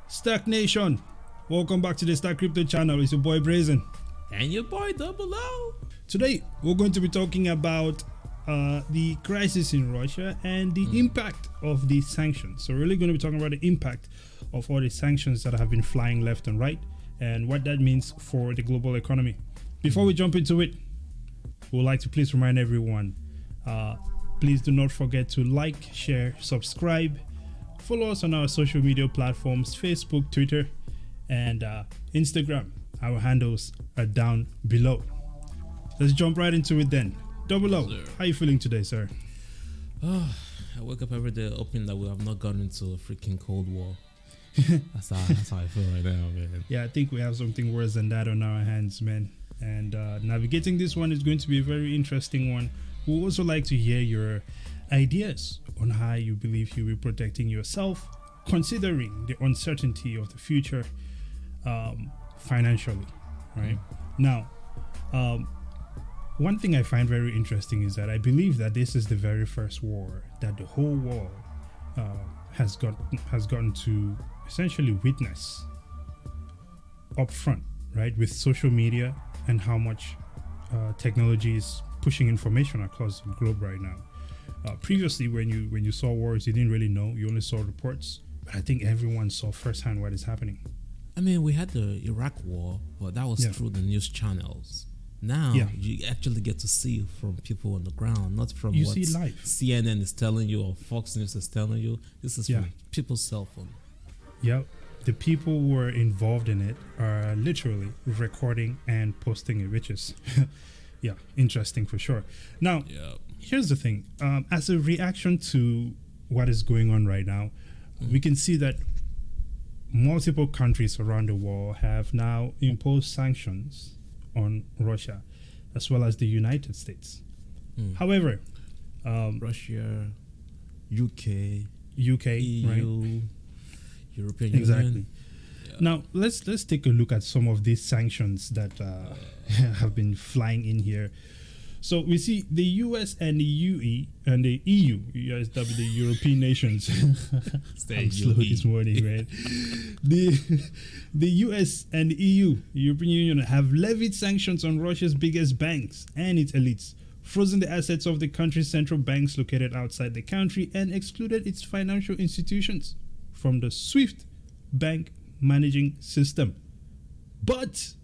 STAKK Nation, welcome back to the STAKK Crypto channel. It's your boy Brazen and your boy Double O. Today we're going to be talking about the crisis in Russia and the impact of the sanctions. So we're really going to be talking about the impact of all the sanctions that have been flying left and right and what that means for the global economy. Before we jump into it, we would like to please remind everyone, please do not forget to like, share, subscribe. Follow us on our social media platforms, Facebook, Twitter, and Instagram. Our handles are down below. Let's jump right into it then. Double O, how are you feeling today, sir? I wake up every day hoping that we have not gone into a freaking Cold War. That's how I feel right now, man. Yeah, I think we have something worse than that on our hands, man. And navigating this one is going to be a very interesting one. We'd also like to hear your ideas on how you believe you'll be protecting yourself, considering the uncertainty of the future financially, right? Now, one thing I find very interesting is that I believe that this is the very first war that the whole world has gotten to essentially witness up front, right? With social media and how much technology is pushing information across the globe right now. Previously, when you saw wars, you didn't really know. You only saw reports. But I think everyone saw firsthand what is happening. I mean, we had the Iraq war, but that was through the news channels. Now you actually get to see from people on the ground, not from what CNN is telling you or Fox News is telling you. This is from people's cell phone. Yeah, the people who are involved in it are literally recording and posting it, which is interesting for sure. Now, here's the thing. As a reaction to what is going on right now, we can see that multiple countries around the world have now imposed sanctions on Russia, as well as the United States. However, Russia, UK, EU, right? European Union. Now let's take a look at some of these sanctions that have been flying in here. So we see the US and the UE and the EU, USW, the European nations. I'm slow this morning, right? The US and the EU, European Union, have levied sanctions on Russia's biggest banks and its elites, frozen the assets of the country's central banks located outside the country, and excluded its financial institutions from the SWIFT bank managing system. But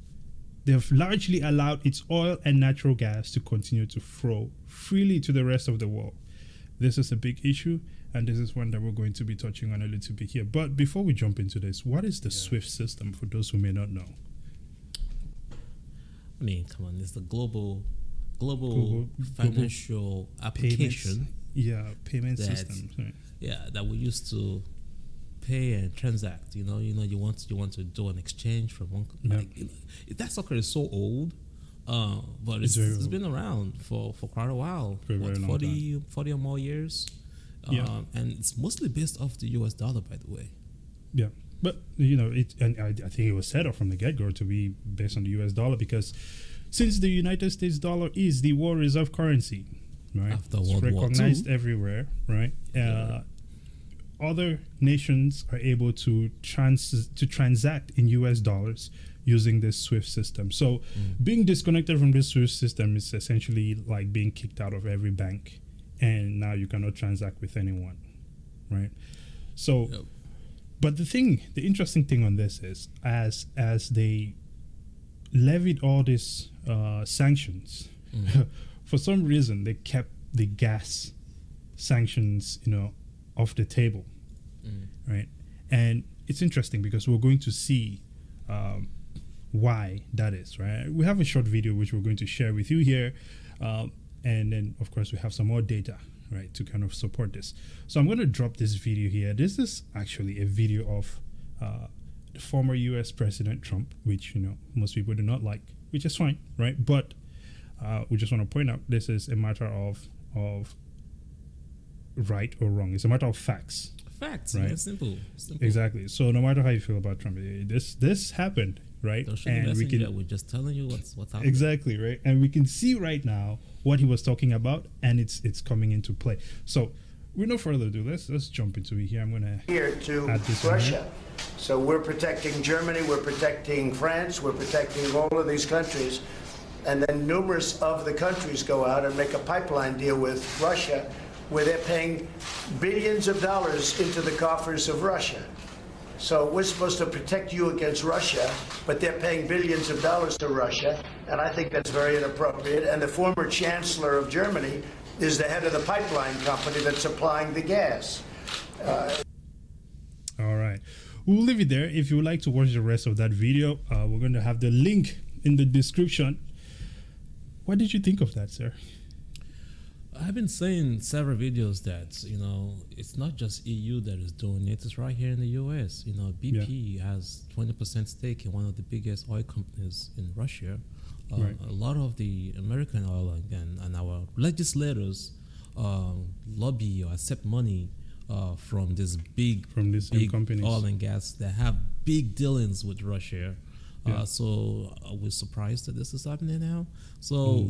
they've largely allowed its oil and natural gas to continue to flow freely to the rest of the world. This is a big issue, and this is one that we're going to be touching on a little bit here. But before we jump into this, what is the SWIFT system for those who may not know? I mean, come on, it's the global financial application. Payment system. Right. Yeah, that we used to pay and transact. You want to do an exchange from one. That sucker is so old, but it's been around for quite a while. 40 or more years. And it's mostly based off the US dollar, by the way. Yeah, but I think it was set up from the get-go to be based on the US dollar, because since the United States dollar is the world reserve currency, right? After it's World War recognized II. everywhere, right? Other nations are able to transact in US dollars using this SWIFT system. So being disconnected from this SWIFT system is essentially like being kicked out of every bank, and now you cannot transact with anyone, right? So, but the interesting thing on this is, as they levied all these sanctions, for some reason they kept the gas sanctions, off the table, right? And it's interesting because we're going to see why that is, right? We have a short video which we're going to share with you here, and then of course we have some more data, right, to kind of support this. So I'm going to drop this video here. This is actually a video of the former US President Trump, which most people do not like, which is fine, right? But we just want to point out this is a matter of right or wrong. It's a matter of facts. Facts, right? man. Simple. Exactly. So no matter how you feel about Trump, this happened, right? And we're just telling you what's happening. Exactly, right? And we can see right now what he was talking about, and it's coming into play. So with no further ado, let's jump into it here. I'm gonna here to add this Russia. So we're protecting Germany, we're protecting France, we're protecting all of these countries, and then numerous of the countries go out and make a pipeline deal with Russia, where they're paying billions of dollars into the coffers of Russia. So we're supposed to protect you against Russia, but they're paying billions of dollars to Russia, and I think that's very inappropriate. And the former chancellor of Germany is the head of the pipeline company that's supplying the gas. All right. We'll leave it there. If you would like to watch the rest of that video, we're going to have the link in the description. What did you think of that, sir? I've been saying several videos that, it's not just EU that is doing it. It's right here in the US. BP has 20% stake in one of the biggest oil companies in Russia. Right. A lot of the American oil and our legislators lobby or accept money from these big companies, oil and gas that have big dealings with Russia. So are we surprised that this is happening now? So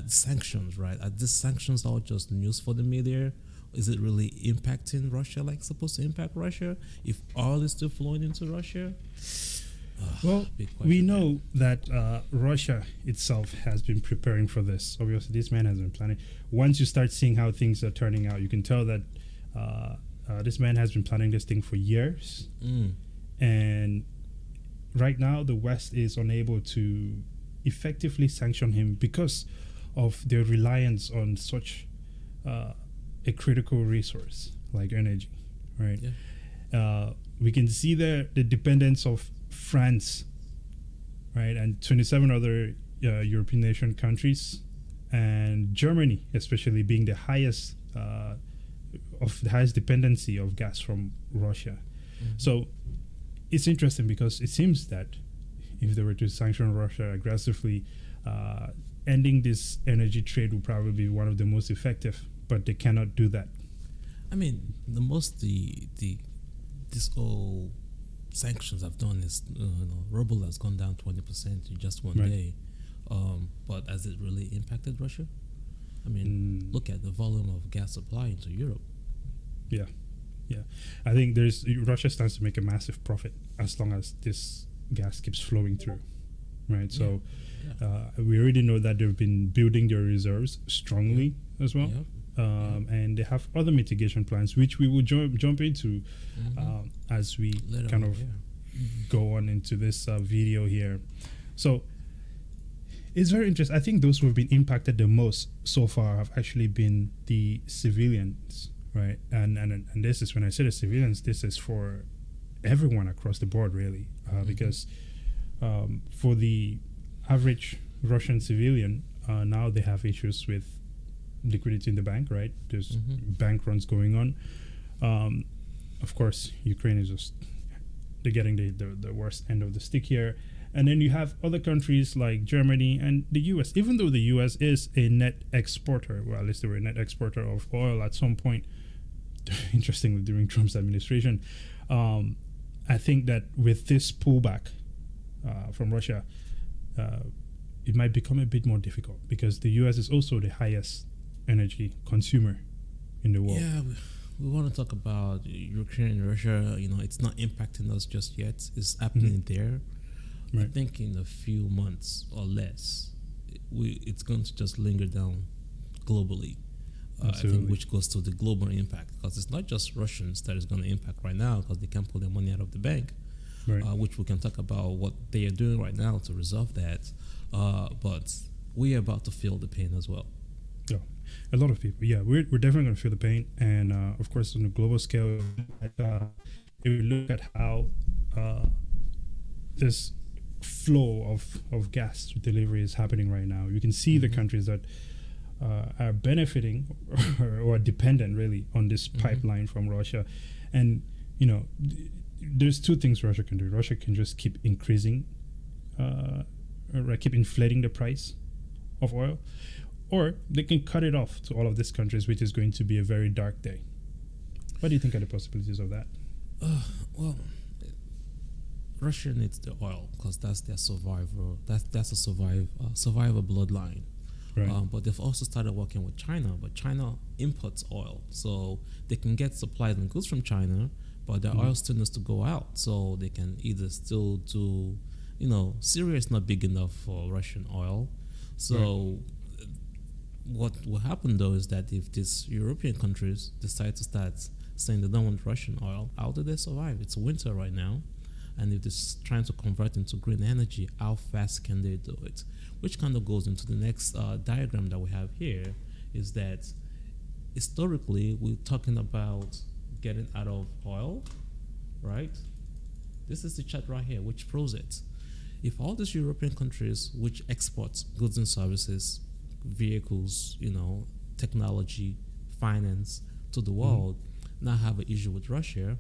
sanctions, right? Are these sanctions all just news for the media? Is it really impacting Russia like it's supposed to impact Russia? If oil is still flowing into Russia? Well, we know that Russia itself has been preparing for this. Obviously, this man has been planning. Once you start seeing how things are turning out, you can tell that this man has been planning this thing for years. And right now, the West is unable to effectively sanction him because of their reliance on such a critical resource like energy, right? Yeah. We can see the dependence of France, right, and 27 other European nation countries, and Germany, especially being the highest dependency of gas from Russia. So it's interesting because it seems that if they were to sanction Russia aggressively, ending this energy trade would probably be one of the most effective, but they cannot do that. I mean, this whole sanctions have done is ruble has gone down 20% in just one day. But has it really impacted Russia? I mean, look at the volume of gas supply into Europe. Yeah. I think Russia stands to make a massive profit as long as this gas keeps flowing through, right? So we already know that they've been building their reserves strongly as well. And they have other mitigation plans, which we will jump into as we go on into this video here. So it's very interesting. I think those who have been impacted the most so far have actually been the civilians, right? And this is, when I say the civilians, this is for everyone across the board, really, because for the average Russian civilian, now they have issues with liquidity in the bank, right? There's bank runs going on. Of course, Ukraine is just, they're getting the worst end of the stick here. And then you have other countries like Germany and the US. Even though the US is a net exporter, well, at least they were a net exporter of oil at some point, interestingly, during Trump's administration. I think that with this pullback from Russia, it might become a bit more difficult because the US is also the highest energy consumer in the world. Yeah, we want to talk about Ukraine and Russia. It's not impacting us just yet. It's happening there. Right. I think in a few months or less, it's going to just linger down globally. I think, which goes to the global impact, because it's not just Russians that is going to impact right now because they can't pull their money out of the bank, which we can talk about what they are doing right now to resolve that. But we are about to feel the pain as well. Yeah, a lot of people. Yeah, we're definitely going to feel the pain, and of course, on a global scale, if we look at how this flow of gas delivery is happening right now, you can see the countries that are benefiting or are dependent really on this pipeline from Russia. And there's two things Russia can do. Russia can just keep increasing keep inflating the price of oil, or they can cut it off to all of these countries, which is going to be a very dark day. What do you think are the possibilities of that? Well, Russia needs the oil because that's their survival. That's a survivor bloodline. Right. But they've also started working with China. But China imports oil, so they can get supplies and goods from China, but their oil still needs to go out. So they can either still do, Syria is not big enough for Russian oil. So what will happen though is that if these European countries decide to start saying they don't want Russian oil, how do they survive? It's winter right now. And if they're trying to convert into green energy, how fast can they do it? Which kind of goes into the next diagram that we have here, is that historically we're talking about getting out of oil, right? This is the chart right here, which proves it. If all these European countries which export goods and services, vehicles, technology, finance to the world, now have an issue with Russia,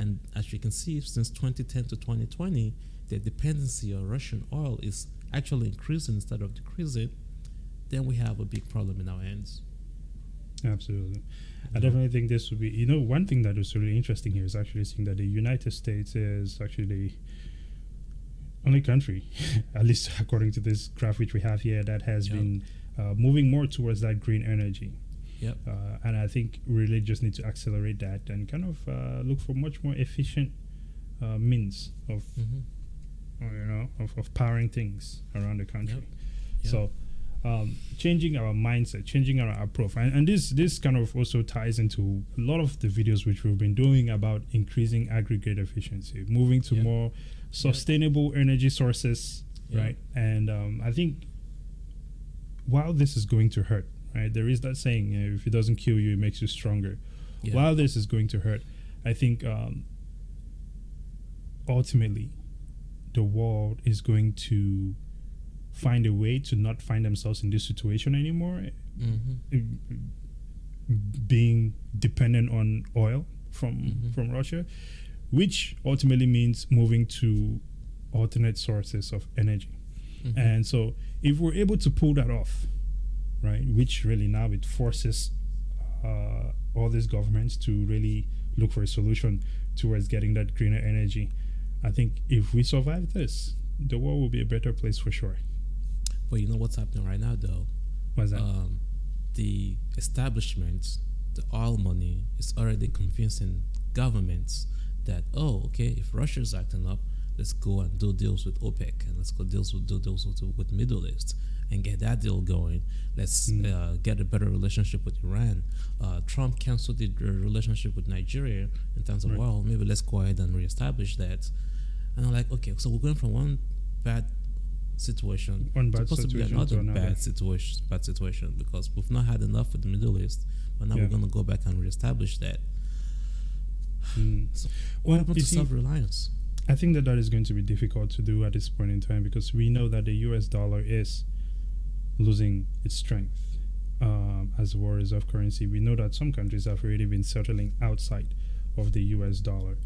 and as you can see, since 2010 to 2020, the dependency on Russian oil is actually increasing instead of decreasing, then we have a big problem in our hands. Absolutely. I definitely think this would be, one thing that is really interesting here is actually seeing that the United States is actually the only country, at least according to this graph which we have here, that has been moving more towards that green energy. Yep. And I think we really just need to accelerate that and kind of look for much more efficient means of, of powering things around the country. Yep. So changing our mindset, changing our approach, and this kind of also ties into a lot of the videos which we've been doing about increasing aggregate efficiency, moving to more sustainable energy sources, right? And I think while this is going to hurt, right? There is that saying, if it doesn't kill you, it makes you stronger. Yeah. While this is going to hurt, I think ultimately the world is going to find a way to not find themselves in this situation anymore, being dependent on oil from Russia, which ultimately means moving to alternate sources of energy. And so if we're able to pull that off, right, which really now it forces all these governments to really look for a solution towards getting that greener energy. I think if we survive this, the world will be a better place for sure. But you know what's happening right now, though? What's that? The establishment, the oil money, is already convincing governments that, if Russia's acting up, let's go and do deals with OPEC, and let's go do deals with Middle East and get that deal going. Let's get a better relationship with Iran. Trump canceled the relationship with Nigeria in terms of oil. Maybe let's go ahead and reestablish that. And I'm like, okay, so we're going from one bad situation to possibly another bad situation, because we've not had enough with the Middle East, but now we're going to go back and reestablish that. So what happened to self-reliance? I think that is going to be difficult to do at this point in time, because we know that the US dollar is losing its strength as a war reserve currency. We know that some countries have already been settling outside of the US dollar.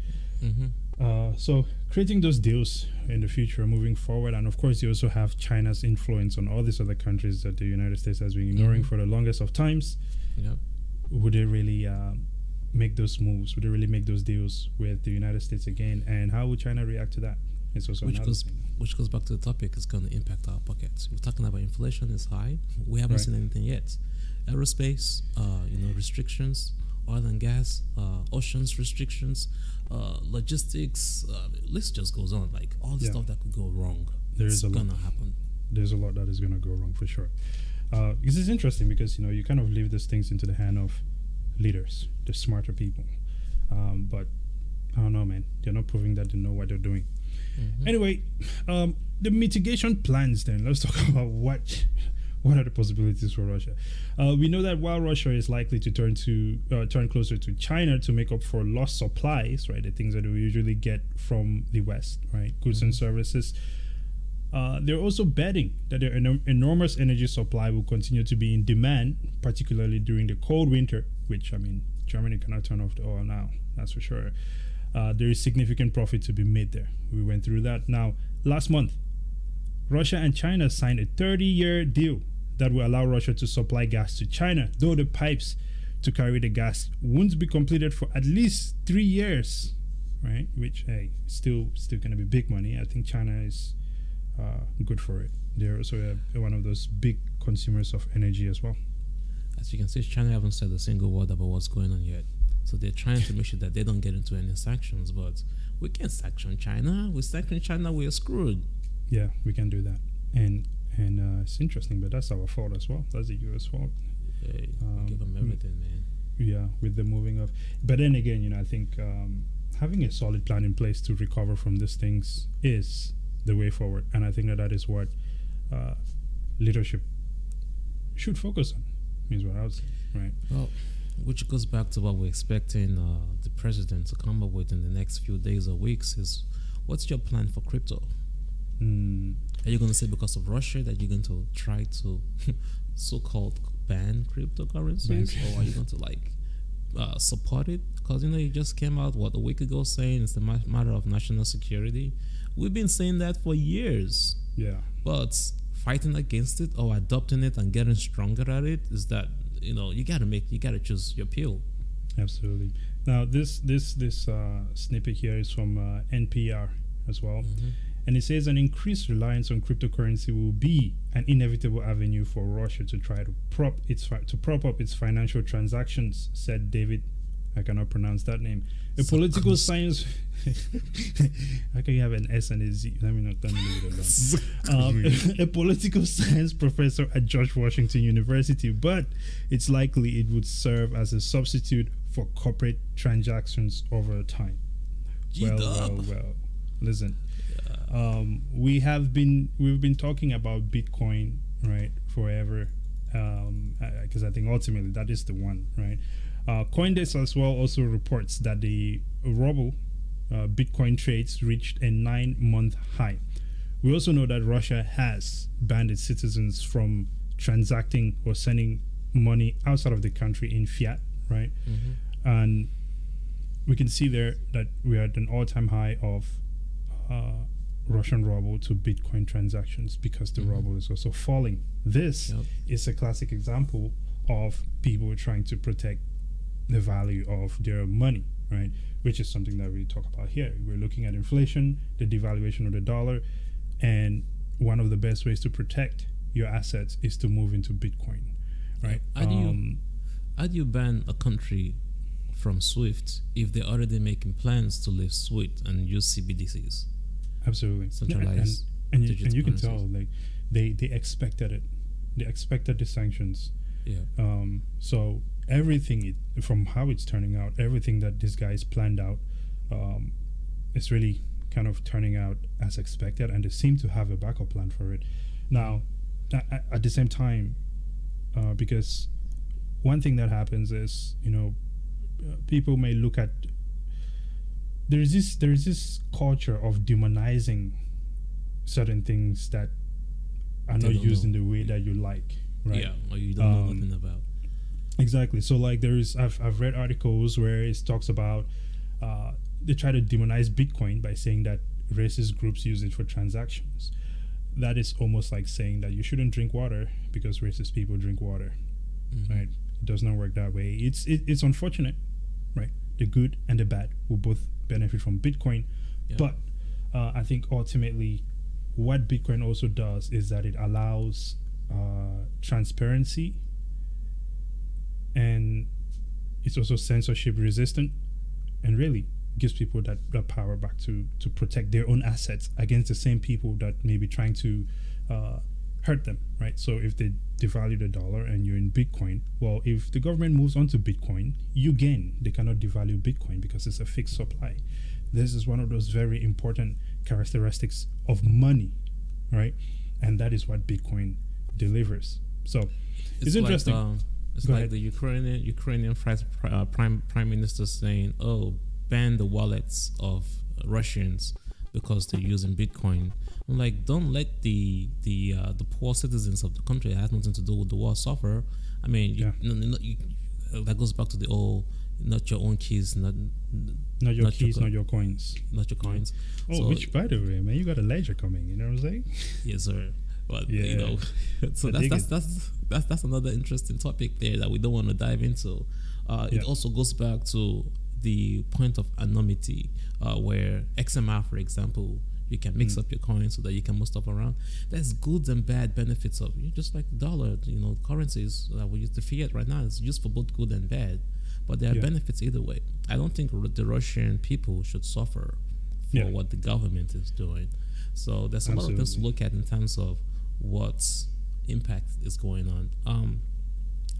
So creating those deals in the future moving forward, and of course you also have China's influence on all these other countries that the United States has been ignoring for the longest of times. Would they really make those moves? Would they really make those deals with the United States again? And how would China react to that? It's also which goes back to the topic. It's going to impact our pockets. We're talking about inflation is high. We haven't seen anything yet. Aerospace, restrictions, oil and gas, oceans restrictions, logistics. List just goes on. Like all the stuff that could go wrong. It's going to happen. There's a lot that is going to go wrong for sure. This is interesting because you kind of leave these things into the hand of leaders, the smarter people. But I don't know, man. They're not proving that they know what they're doing. Anyway, the mitigation plans then. Let's talk about what are the possibilities for Russia. We know that while Russia is likely to turn closer to China to make up for lost supplies, right, the things that we usually get from the West, right, goods and services, they're also betting that their enormous energy supply will continue to be in demand, particularly during the cold winter, which, Germany cannot turn off the oil now, that's for sure. There is significant profit to be made there. We went through that. Now, last month, Russia and China signed a 30-year deal that will allow Russia to supply gas to China, though the pipes to carry the gas won't be completed for at least 3 years, right? Which, hey, still going to be big money. I think China is good for it. They're also one of those big consumers of energy as well. As you can see, China haven't said a single word about what's going on yet. So they're trying to make sure that they don't get into any sanctions. But we can't sanction China. We sanction China, we're screwed. Yeah, we can do that. And it's interesting, but that's our fault as well. That's the U.S. fault. Hey, give them everything, man. Yeah, with the moving of. But then again, I think having a solid plan in place to recover from these things is the way forward. And I think that is what leadership should focus on, is what I would say, right? Well, which goes back to what we're expecting the president to come up with in the next few days or weeks is, what's your plan for crypto? Are you going to say because of Russia that you're going to try to so-called ban cryptocurrencies? Or are you going to support it? Because, you just came out, a week ago saying it's a matter of national security. We've been saying that for years. Yeah. But fighting against it or adopting it and getting stronger at it is that, you got to choose your pill. Absolutely. Now, this snippet here is from NPR as well. Mm-hmm. And it says an increased reliance on cryptocurrency will be an inevitable avenue for Russia to try to prop up its financial transactions, said David. I cannot pronounce that name. A political science. How can you have an S and a Z? Let me leave it alone. A political science professor at George Washington University, but it's likely it would serve as a substitute for corporate transactions over time. Well. Listen. We've been talking about Bitcoin, right, forever, because I think ultimately that is the one, right? Coindesk as well also reports that the ruble Bitcoin trades reached a 9-month high. We also know that Russia has banned its citizens from transacting or sending money outside of the country in fiat, right? Mm-hmm. And we can see there that we are at an all-time high of Russian ruble to Bitcoin transactions because the ruble is also falling. This is a classic example of people trying to protect the value of their money, right? Which is something that we talk about here. We're looking at inflation, the devaluation of the dollar, and one of the best ways to protect your assets is to move into Bitcoin, right? How do you ban a country from SWIFT if they're already making plans to leave SWIFT and use CBDCs? Absolutely. Centralized. And you can tell, like, they expected it. They expected the sanctions. Yeah. So everything from how it's turning out, everything that these guys planned out, it's really kind of turning out as expected, and they seem to have a backup plan for it. Now, at the same time, because one thing that happens is, people may look at there is this culture of demonizing certain things that are not used in the way that you like, right? Yeah, or you don't know nothing about. Exactly. So like I've read articles where it talks about they try to demonize Bitcoin by saying that racist groups use it for transactions. That is almost like saying that you shouldn't drink water because racist people drink water, right? It does not work that way. It's unfortunate, right? The good and the bad will both benefit from Bitcoin, but I think ultimately what Bitcoin also does is that it allows transparency, and it's also censorship resistant, and really gives people that power back to protect their own assets against the same people that may be trying to hurt them, right? So if they devalue the dollar and you're in Bitcoin, well, if the government moves on to Bitcoin, you gain. They cannot devalue Bitcoin because it's a fixed supply. This is one of those very important characteristics of money, right? And that is what Bitcoin delivers. So it's interesting. It's like the Ukrainian prime minister saying, "Oh, ban the wallets of Russians because they're using Bitcoin." I'm like, don't let the poor citizens of the country that has nothing to do with the war suffer. I mean, that goes back to the old, not your own keys, not your keys, not your coins. Not your coins. Oh, so, which, by the way, man, you got a ledger coming, you know what I'm saying? Yes, sir. But, so that's another interesting topic there that we don't want to dive into. It also goes back to the point of anonymity, where XMR, for example, you can mix up your coins so that you can move stuff around. There's good and bad benefits of it. Just like the dollar, currencies that we use, the fiat right now is used for both good and bad, but there are benefits either way. I don't think the Russian people should suffer for what the government is doing. So there's a lot of things to look at in terms of what impact is going on.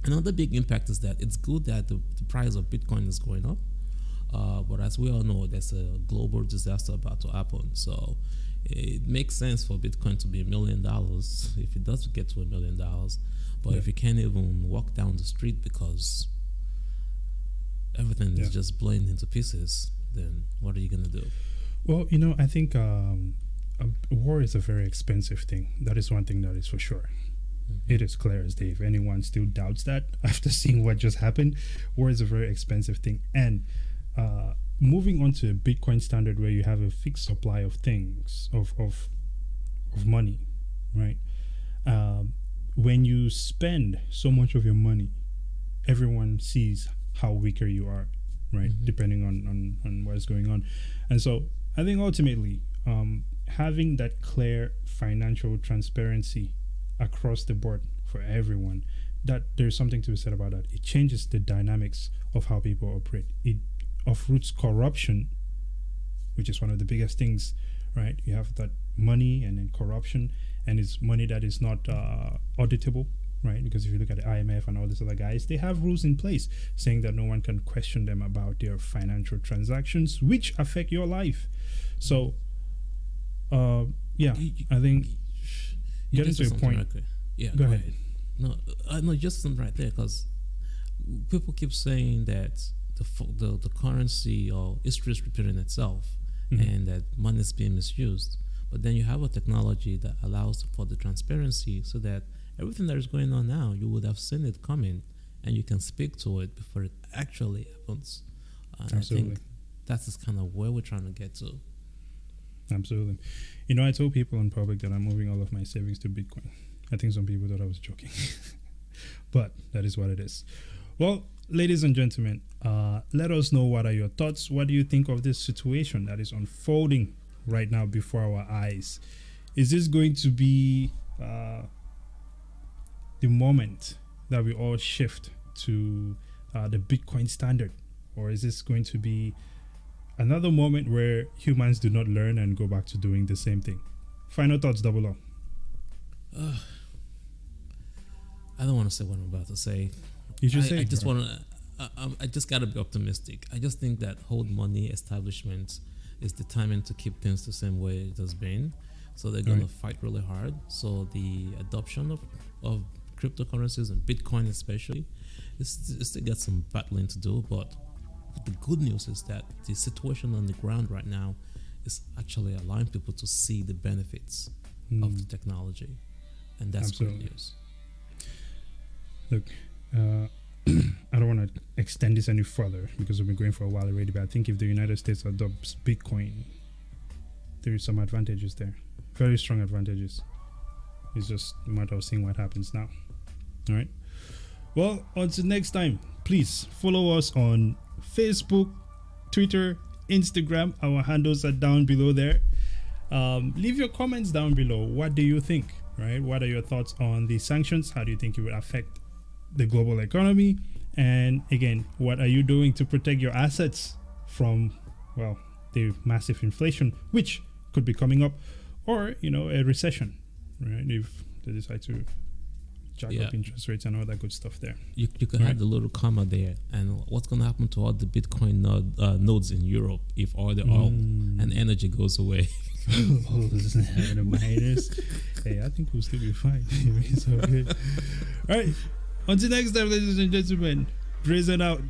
Another big impact is that it's good that the price of Bitcoin is going up. But as we all know, there's a global disaster about to happen. So it makes sense for Bitcoin to be $1 million if it does get to $1 million. But if you can't even walk down the street because everything is just blown into pieces, then what are you going to do? Well, I think war is a very expensive thing. That is one thing that is for sure. It is clear as day. If anyone still doubts that after seeing what just happened, war is a very expensive thing. And moving on to a Bitcoin standard where you have a fixed supply of things, of money, right? When you spend so much of your money, everyone sees how weaker you are, right? Depending on what is going on. And so I think ultimately having that clear financial transparency across the board for everyone, that there's something to be said about that. It changes the dynamics of how people operate. It uproots corruption, which is one of the biggest things, right? You have that money and then corruption, and it's money that is not auditable, right? Because if you look at the IMF and all these other guys, they have rules in place saying that no one can question them about their financial transactions, which affect your life. So, I think getting to a point. Right, yeah, go ahead. No, just something right there, because people keep saying that the currency or history is repeating itself, and that money is being misused. But then you have a technology that allows for the transparency, so that everything that is going on now, you would have seen it coming, and you can speak to it before it actually happens. And Absolutely. I think that's kind of where we're trying to get to. Absolutely. I told people in public that I'm moving all of my savings to Bitcoin. I think some people thought I was joking. But that is what it is. Well, ladies and gentlemen, let us know, what are your thoughts? What do you think of this situation that is unfolding right now before our eyes? Is this going to be the moment that we all shift to the Bitcoin standard? Or is this going to be another moment where humans do not learn and go back to doing the same thing? Final thoughts, Double O. I don't want to say what I'm about to say. You should say. I just want to. I just gotta be optimistic. I just think that hold money establishment is determined to keep things the same way it has been. So they're gonna fight really hard. So the adoption of cryptocurrencies and Bitcoin especially, it still got some battling to do. But the good news is that the situation on the ground right now is actually allowing people to see the benefits of the technology, and that's good news. Look, I don't want to extend this any further because we've been going for a while already, but I think if the United States adopts Bitcoin, there is some advantages there. Very strong advantages. It's just a matter of seeing what happens now. All right. Well, until next time, please follow us on Facebook, Twitter, Instagram. Our handles are down below there. Leave your comments down below. What do you think? Right? What are your thoughts on the sanctions? How do you think it would affect the global economy? And again, what are you doing to protect your assets from, well, the massive inflation, which could be coming up, or, a recession, right? If they decide to jack up interest rates and all that good stuff there. You could have the little comma there. And what's going to happen to all the Bitcoin nodes in Europe if all the oil and energy goes away? Hey, I think we'll still be fine. It's all good. All right. Until next time, ladies and gentlemen, Brazen out.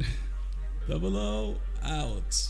Double O out.